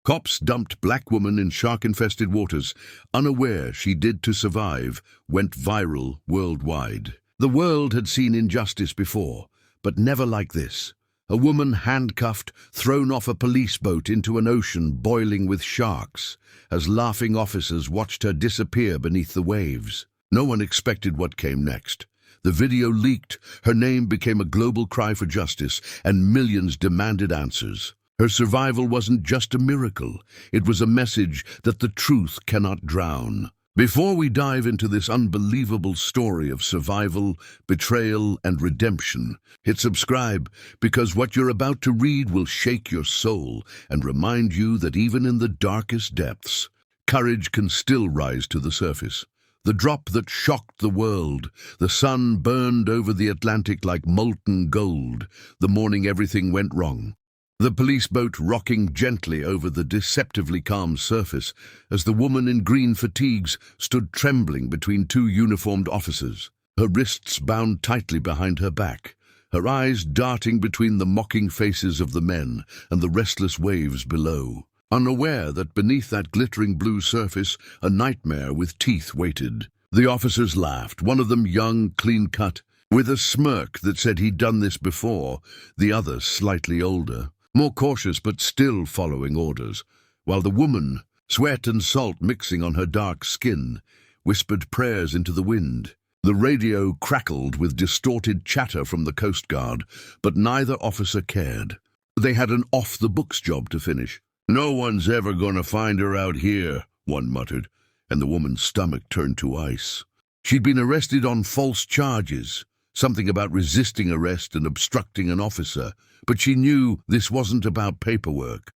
Cops dumped black woman in shark-infested waters, unaware she did to survive, went viral worldwide. The world had seen injustice before, but never like this. A woman handcuffed, thrown off a police boat into an ocean boiling with sharks, as laughing officers watched her disappear beneath the waves. No one expected what came next. The video leaked, her name became a global cry for justice, and millions demanded answers. Her survival wasn't just a miracle, it was a message that the truth cannot drown. Before we dive into this unbelievable story of survival, betrayal, and redemption, hit subscribe, because what you're about to read will shake your soul and remind you that even in the darkest depths, courage can still rise to the surface. The drop that shocked the world, the sun burned over the Atlantic like molten gold, the morning everything went wrong. The police boat rocking gently over the deceptively calm surface as the woman in green fatigues stood trembling between two uniformed officers, her wrists bound tightly behind her back, her eyes darting between the mocking faces of the men and the restless waves below, unaware that beneath that glittering blue surface a nightmare with teeth waited. The officers laughed, one of them young, clean-cut, with a smirk that said he'd done this before, the other slightly older, more cautious but still following orders, while the woman, sweat and salt mixing on her dark skin, whispered prayers into the wind. The radio crackled with distorted chatter from the Coast Guard, but neither officer cared. They had an off-the-books job to finish. "No one's ever gonna find her out here," one muttered, and the woman's stomach turned to ice. She'd been arrested on false charges, something about resisting arrest and obstructing an officer, but she knew this wasn't about paperwork.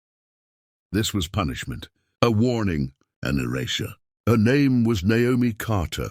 This was punishment, a warning, an erasure. Her name was Naomi Carter,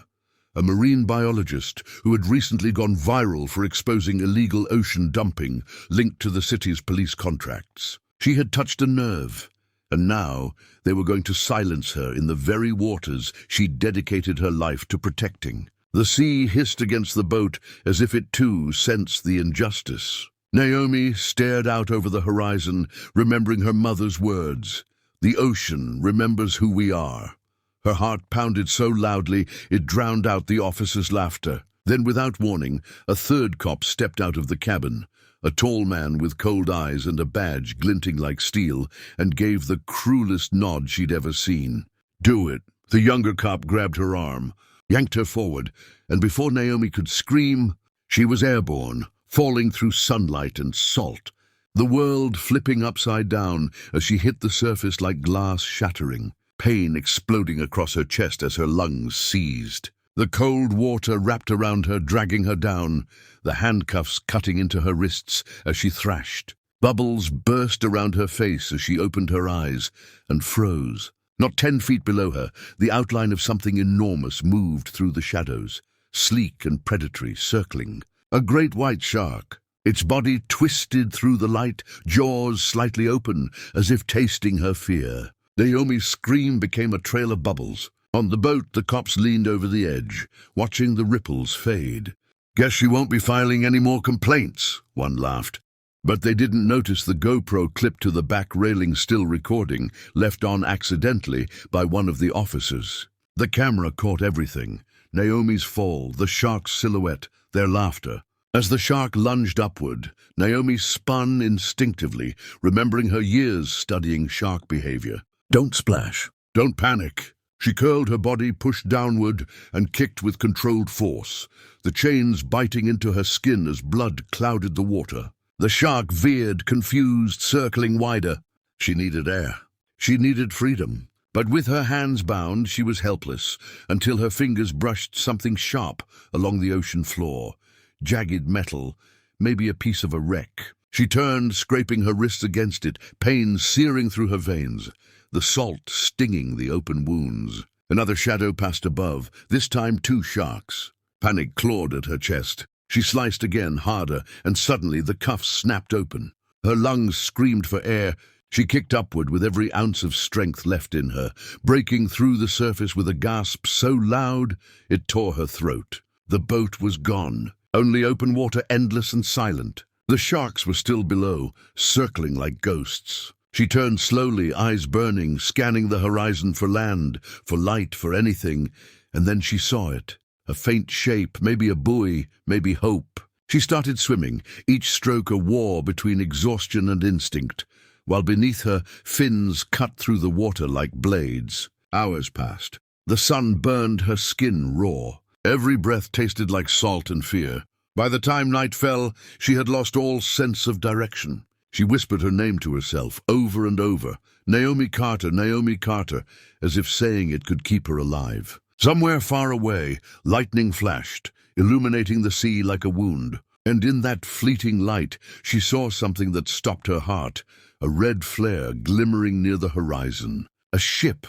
a marine biologist who had recently gone viral for exposing illegal ocean dumping linked to the city's police contracts. She had touched a nerve, and now they were going to silence her in the very waters she'd dedicated her life to protecting. The sea hissed against the boat as if it too sensed the injustice. Naomi stared out over the horizon, remembering her mother's words. "The ocean remembers who we are." Her heart pounded so loudly it drowned out the officer's laughter. Then, without warning, a third cop stepped out of the cabin, a tall man with cold eyes and a badge glinting like steel, and gave the cruelest nod she'd ever seen. "Do it." The younger cop grabbed her arm, yanked her forward, and before Naomi could scream, she was airborne, falling through sunlight and salt, the world flipping upside down as she hit the surface like glass shattering, pain exploding across her chest as her lungs seized. The cold water wrapped around her, dragging her down, the handcuffs cutting into her wrists as she thrashed. Bubbles burst around her face as she opened her eyes and froze. Not 10 feet below her, the outline of something enormous moved through the shadows, sleek and predatory, circling. A great white shark, its body twisted through the light, jaws slightly open, as if tasting her fear. Naomi's scream became a trail of bubbles. On the boat, the cops leaned over the edge, watching the ripples fade. "Guess she won't be filing any more complaints," one laughed. But they didn't notice the GoPro clipped to the back railing still recording, left on accidentally by one of the officers. The camera caught everything: Naomi's fall, the shark's silhouette, their laughter. As the shark lunged upward, Naomi spun instinctively, remembering her years studying shark behavior. "Don't splash. Don't panic." She curled her body, pushed downward, and kicked with controlled force, the chains biting into her skin as blood clouded the water. The shark veered, confused, circling wider. She needed air. She needed freedom. But with her hands bound, she was helpless, until her fingers brushed something sharp along the ocean floor. Jagged metal, maybe a piece of a wreck. She turned, scraping her wrists against it, pain searing through her veins, the salt stinging the open wounds. Another shadow passed above, this time 2 sharks. Panic clawed at her chest. She sliced again, harder, and suddenly the cuffs snapped open. Her lungs screamed for air. She kicked upward with every ounce of strength left in her, breaking through the surface with a gasp so loud it tore her throat. The boat was gone, only open water, endless and silent. The sharks were still below, circling like ghosts. She turned slowly, eyes burning, scanning the horizon for land, for light, for anything, and then she saw it. A faint shape, maybe a buoy, maybe hope. She started swimming, each stroke a war between exhaustion and instinct, while beneath her, fins cut through the water like blades. Hours passed. The sun burned her skin raw. Every breath tasted like salt and fear. By the time night fell, she had lost all sense of direction. She whispered her name to herself, over and over, Naomi Carter, Naomi Carter, as if saying it could keep her alive. Somewhere far away, lightning flashed, illuminating the sea like a wound. And in that fleeting light, she saw something that stopped her heart, a red flare glimmering near the horizon. A ship,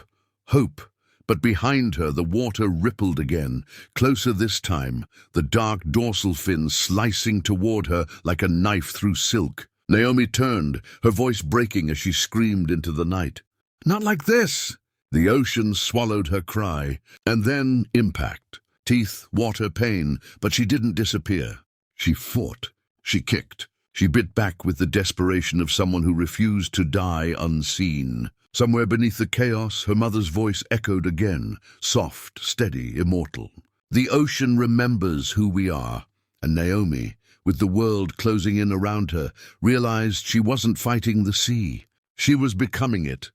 hope. But behind her, the water rippled again, closer this time, the dark dorsal fin slicing toward her like a knife through silk. Naomi turned, her voice breaking as she screamed into the night. "Not like this!" The ocean swallowed her cry, and then impact. Teeth, water, pain, but she didn't disappear. She fought. She kicked. She bit back with the desperation of someone who refused to die unseen. Somewhere beneath the chaos, her mother's voice echoed again, soft, steady, immortal. The ocean remembers who we are, and Naomi, with the world closing in around her, realized she wasn't fighting the sea. She was becoming it.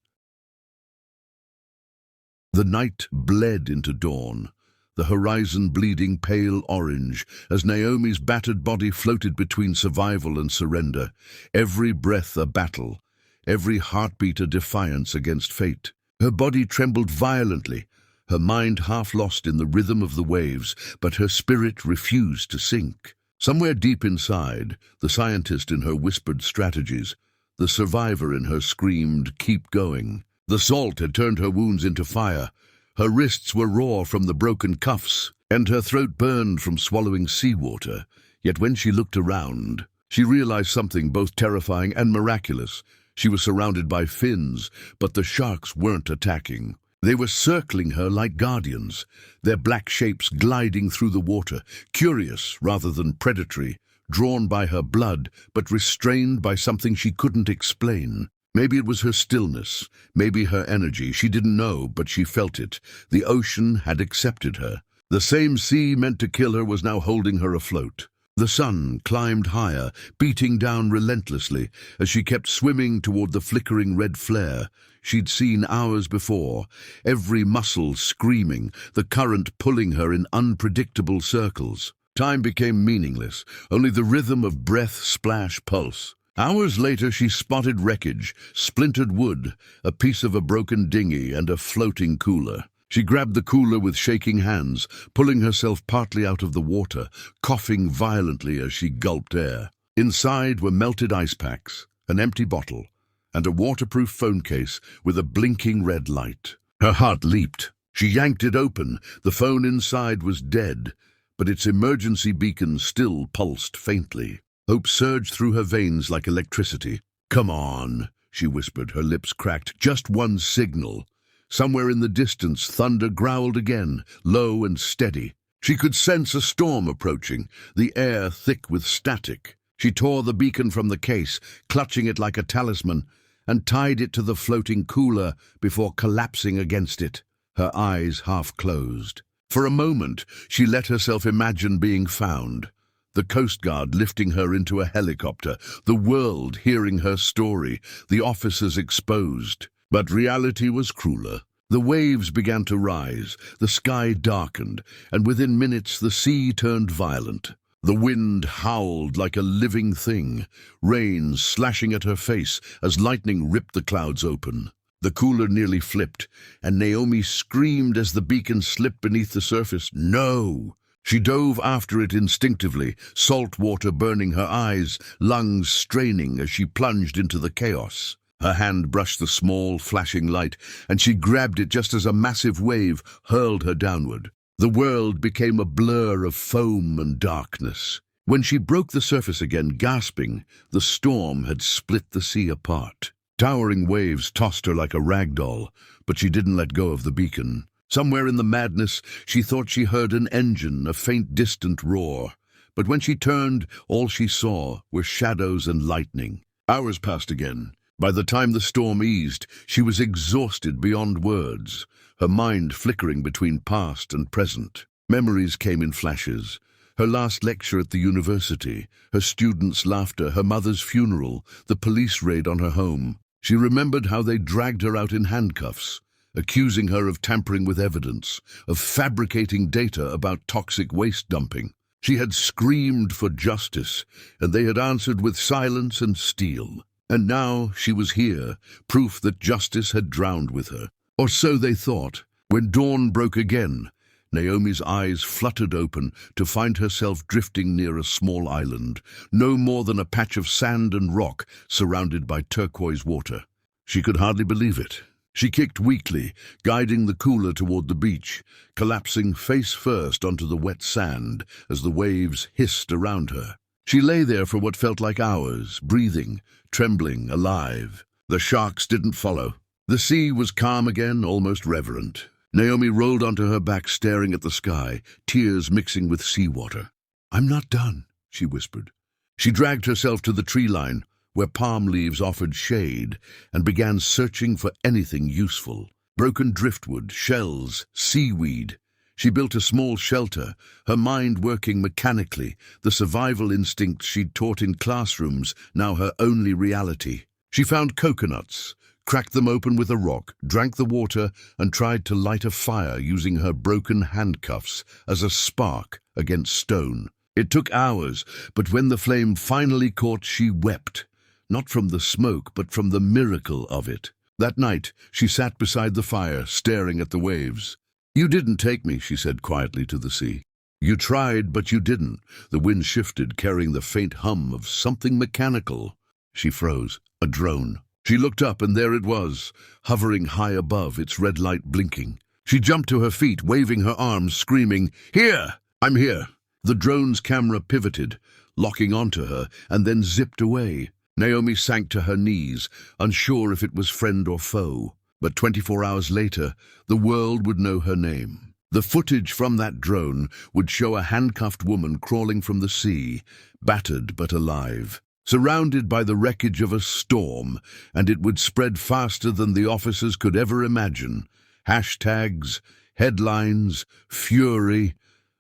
The night bled into dawn, the horizon bleeding pale orange as Naomi's battered body floated between survival and surrender, every breath a battle, every heartbeat a defiance against fate. Her body trembled violently, her mind half lost in the rhythm of the waves, but her spirit refused to sink. Somewhere deep inside, the scientist in her whispered strategies, the survivor in her screamed, "Keep going." The salt had turned her wounds into fire. Her wrists were raw from the broken cuffs, and her throat burned from swallowing seawater. Yet when she looked around, she realized something both terrifying and miraculous. She was surrounded by fins, but the sharks weren't attacking. They were circling her like guardians, their black shapes gliding through the water, curious rather than predatory, drawn by her blood, but restrained by something she couldn't explain. Maybe it was her stillness, maybe her energy. She didn't know, but she felt it. The ocean had accepted her. The same sea meant to kill her was now holding her afloat. The sun climbed higher, beating down relentlessly as she kept swimming toward the flickering red flare she'd seen hours before, every muscle screaming, the current pulling her in unpredictable circles. Time became meaningless, only the rhythm of breath, splash, pulse. Hours later she spotted wreckage, splintered wood, a piece of a broken dinghy and a floating cooler. She grabbed the cooler with shaking hands, pulling herself partly out of the water, coughing violently as she gulped air. Inside were melted ice packs, an empty bottle, and a waterproof phone case with a blinking red light. Her heart leaped. She yanked it open. The phone inside was dead, but its emergency beacon still pulsed faintly. Hope surged through her veins like electricity. "Come on," she whispered, her lips cracked. "Just one signal." Somewhere in the distance, thunder growled again, low and steady. She could sense a storm approaching, the air thick with static. She tore the beacon from the case, clutching it like a talisman, and tied it to the floating cooler before collapsing against it, her eyes half closed. For a moment, she let herself imagine being found. The Coast Guard lifting her into a helicopter, the world hearing her story, the officers exposed. But reality was crueler. The waves began to rise, the sky darkened, and within minutes the sea turned violent. The wind howled like a living thing, rain slashing at her face as lightning ripped the clouds open. The cooler nearly flipped, and Naomi screamed as the beacon slipped beneath the surface. "No!" She dove after it instinctively, salt water burning her eyes, lungs straining as she plunged into the chaos. Her hand brushed the small, flashing light, and she grabbed it just as a massive wave hurled her downward. The world became a blur of foam and darkness. When she broke the surface again, gasping, the storm had split the sea apart. Towering waves tossed her like a rag doll, but she didn't let go of the beacon. Somewhere in the madness, she thought she heard an engine, a faint distant roar. But when she turned, all she saw were shadows and lightning. Hours passed again. By the time the storm eased, she was exhausted beyond words, her mind flickering between past and present. Memories came in flashes. Her last lecture at the university, her students' laughter, her mother's funeral, the police raid on her home. She remembered how they dragged her out in handcuffs, accusing her of tampering with evidence, of fabricating data about toxic waste dumping. She had screamed for justice, and they had answered with silence and steel. And now she was here, proof that justice had drowned with her. Or so they thought. When dawn broke again, Naomi's eyes fluttered open to find herself drifting near a small island, no more than a patch of sand and rock surrounded by turquoise water. She could hardly believe it. She kicked weakly, guiding the cooler toward the beach, collapsing face first onto the wet sand as the waves hissed around her. She lay there for what felt like hours, breathing, trembling, alive. The sharks didn't follow. The sea was calm again, almost reverent. Naomi rolled onto her back, staring at the sky, tears mixing with seawater. "I'm not done," she whispered. She dragged herself to the tree line, where palm leaves offered shade, and began searching for anything useful. Broken driftwood, shells, seaweed. She built a small shelter, her mind working mechanically, the survival instincts she'd taught in classrooms, now her only reality. She found coconuts, cracked them open with a rock, drank the water, and tried to light a fire using her broken handcuffs as a spark against stone. It took hours, but when the flame finally caught, she wept. Not from the smoke, but from the miracle of it. That night, she sat beside the fire, staring at the waves. "You didn't take me," she said quietly to the sea. "You tried, but you didn't." The wind shifted, carrying the faint hum of something mechanical. She froze. A drone. She looked up, and there it was, hovering high above, its red light blinking. She jumped to her feet, waving her arms, screaming, "Here! I'm here!" The drone's camera pivoted, locking onto her, and then zipped away. Naomi sank to her knees, unsure if it was friend or foe. But 24 hours later, the world would know her name. The footage from that drone would show a handcuffed woman crawling from the sea, battered but alive, surrounded by the wreckage of a storm, and it would spread faster than the officers could ever imagine. Hashtags, headlines, fury.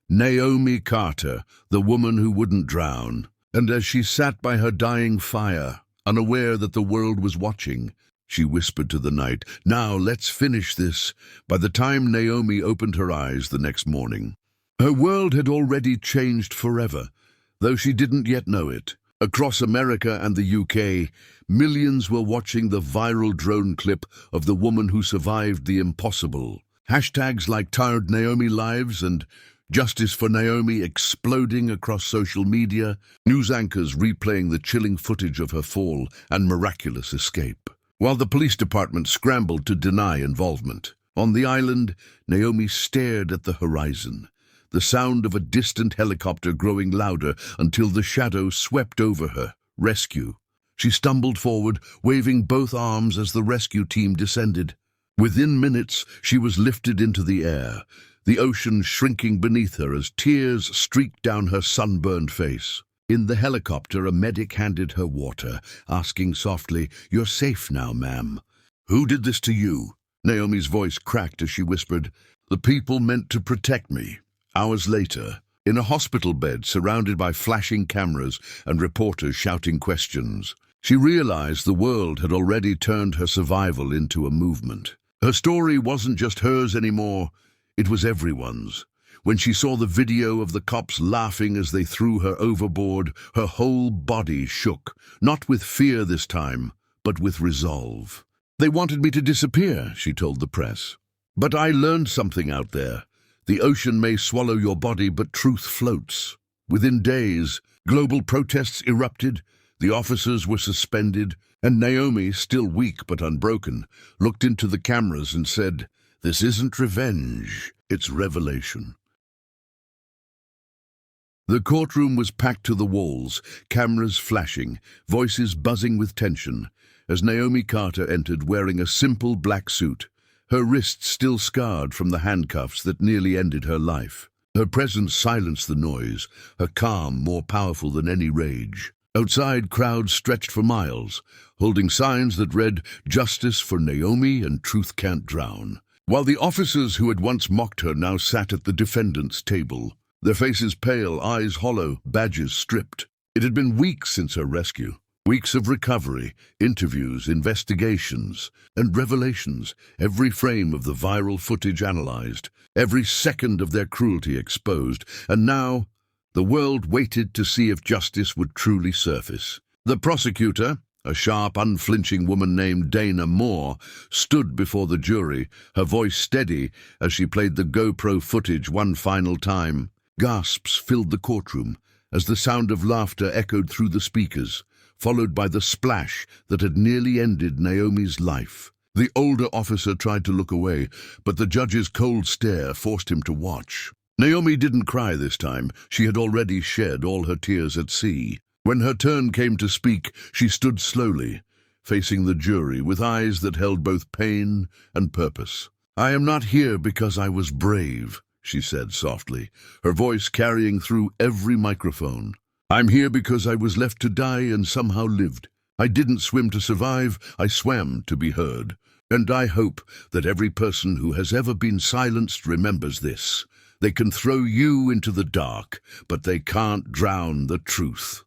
Naomi Carter, the woman who wouldn't drown. And as she sat by her dying fire, unaware that the world was watching, she whispered to the night, "Now let's finish this." By the time Naomi opened her eyes the next morning, her world had already changed forever, though she didn't yet know it. Across America and the UK, millions were watching the viral drone clip of the woman who survived the impossible. Hashtags like Tired Naomi Lives and Justice for Naomi exploding across social media, news anchors replaying the chilling footage of her fall and miraculous escape, while the police department scrambled to deny involvement. On the island, Naomi stared at the horizon, the sound of a distant helicopter growing louder until the shadow swept over her. Rescue. She stumbled forward, waving both arms as the rescue team descended. Within minutes, she was lifted into the air, the ocean shrinking beneath her as tears streaked down her sunburned face. In the helicopter, a medic handed her water, asking softly, "You're safe now, ma'am." "Who did this to you?" Naomi's voice cracked as she whispered, "The people meant to protect me." Hours later, in a hospital bed surrounded by flashing cameras and reporters shouting questions, she realized the world had already turned her survival into a movement. Her story wasn't just hers anymore, it was everyone's. When she saw the video of the cops laughing as they threw her overboard, her whole body shook, not with fear this time, but with resolve. "They wanted me to disappear," she told the press. "But I learned something out there. The ocean may swallow your body, but truth floats." Within days, global protests erupted, the officers were suspended, and Naomi, still weak but unbroken, looked into the cameras and said, "This isn't revenge, it's revelation." The courtroom was packed to the walls, cameras flashing, voices buzzing with tension, as Naomi Carter entered wearing a simple black suit, her wrists still scarred from the handcuffs that nearly ended her life. Her presence silenced the noise, her calm more powerful than any rage. Outside, crowds stretched for miles, holding signs that read, "Justice for Naomi and Truth Can't Drown." While the officers who had once mocked her now sat at the defendant's table, their faces pale, eyes hollow, badges stripped. It had been weeks since her rescue. Weeks of recovery, interviews, investigations, and revelations, every frame of the viral footage analyzed, every second of their cruelty exposed, and now the world waited to see if justice would truly surface. The prosecutor, a sharp, unflinching woman named Dana Moore, stood before the jury, her voice steady as she played the GoPro footage one final time. Gasps filled the courtroom as the sound of laughter echoed through the speakers, followed by the splash that had nearly ended Naomi's life. The older officer tried to look away, but the judge's cold stare forced him to watch. Naomi didn't cry this time. She had already shed all her tears at sea. When her turn came to speak, she stood slowly, facing the jury with eyes that held both pain and purpose. "I am not here because I was brave," she said softly, her voice carrying through every microphone. "I'm here because I was left to die and somehow lived. I didn't swim to survive, I swam to be heard. And I hope that every person who has ever been silenced remembers this. They can throw you into the dark, but they can't drown the truth."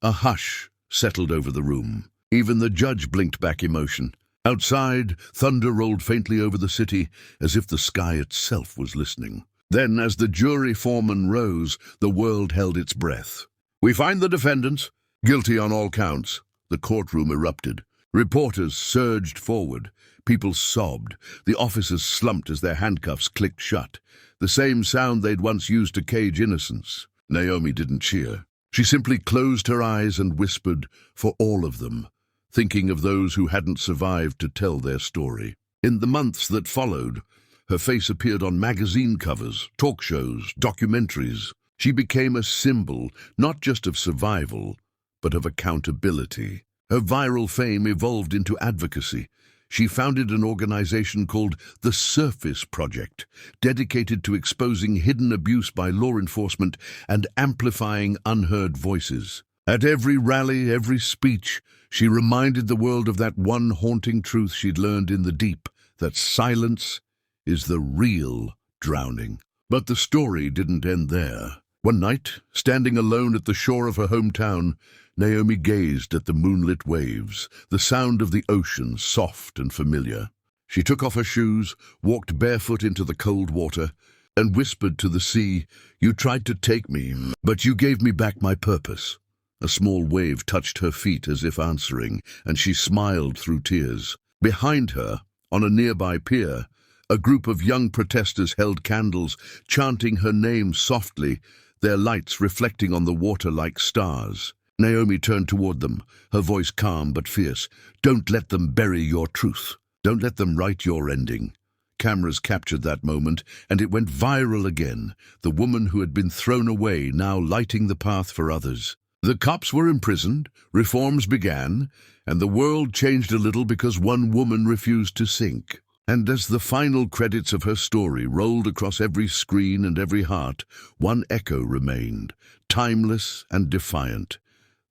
A hush settled over the room. Even the judge blinked back emotion. Outside, thunder rolled faintly over the city, as if the sky itself was listening. Then, as the jury foreman rose, the world held its breath. "We find the defendants guilty on all counts." The courtroom erupted. Reporters surged forward. People sobbed. The officers slumped as their handcuffs clicked shut, the same sound they'd once used to cage innocence. Naomi didn't cheer. She simply closed her eyes and whispered, "For all of them," thinking of those who hadn't survived to tell their story. In the months that followed, her face appeared on magazine covers, talk shows, documentaries. She became a symbol, not just of survival, but of accountability. Her viral fame evolved into advocacy. She founded an organization called the Surface Project, dedicated to exposing hidden abuse by law enforcement and amplifying unheard voices. At every rally, every speech, she reminded the world of that one haunting truth she'd learned in the deep, that silence is the real drowning. But the story didn't end there. One night, standing alone at the shore of her hometown, Naomi gazed at the moonlit waves, the sound of the ocean soft and familiar. She took off her shoes, walked barefoot into the cold water, and whispered to the sea, "You tried to take me, but you gave me back my purpose." A small wave touched her feet as if answering, and she smiled through tears. Behind her, on a nearby pier, a group of young protesters held candles, chanting her name softly, their lights reflecting on the water like stars. Naomi turned toward them, her voice calm but fierce. "Don't let them bury your truth. Don't let them write your ending." Cameras captured that moment, and it went viral again, the woman who had been thrown away now lighting the path for others. The cops were imprisoned, reforms began, and the world changed a little because one woman refused to sink. And as the final credits of her story rolled across every screen and every heart, one echo remained, timeless and defiant.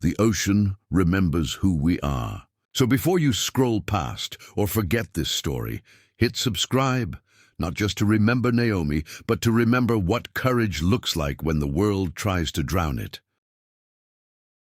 The ocean remembers who we are. So before you scroll past or forget this story, hit subscribe, not just to remember Naomi, but to remember what courage looks like when the world tries to drown it.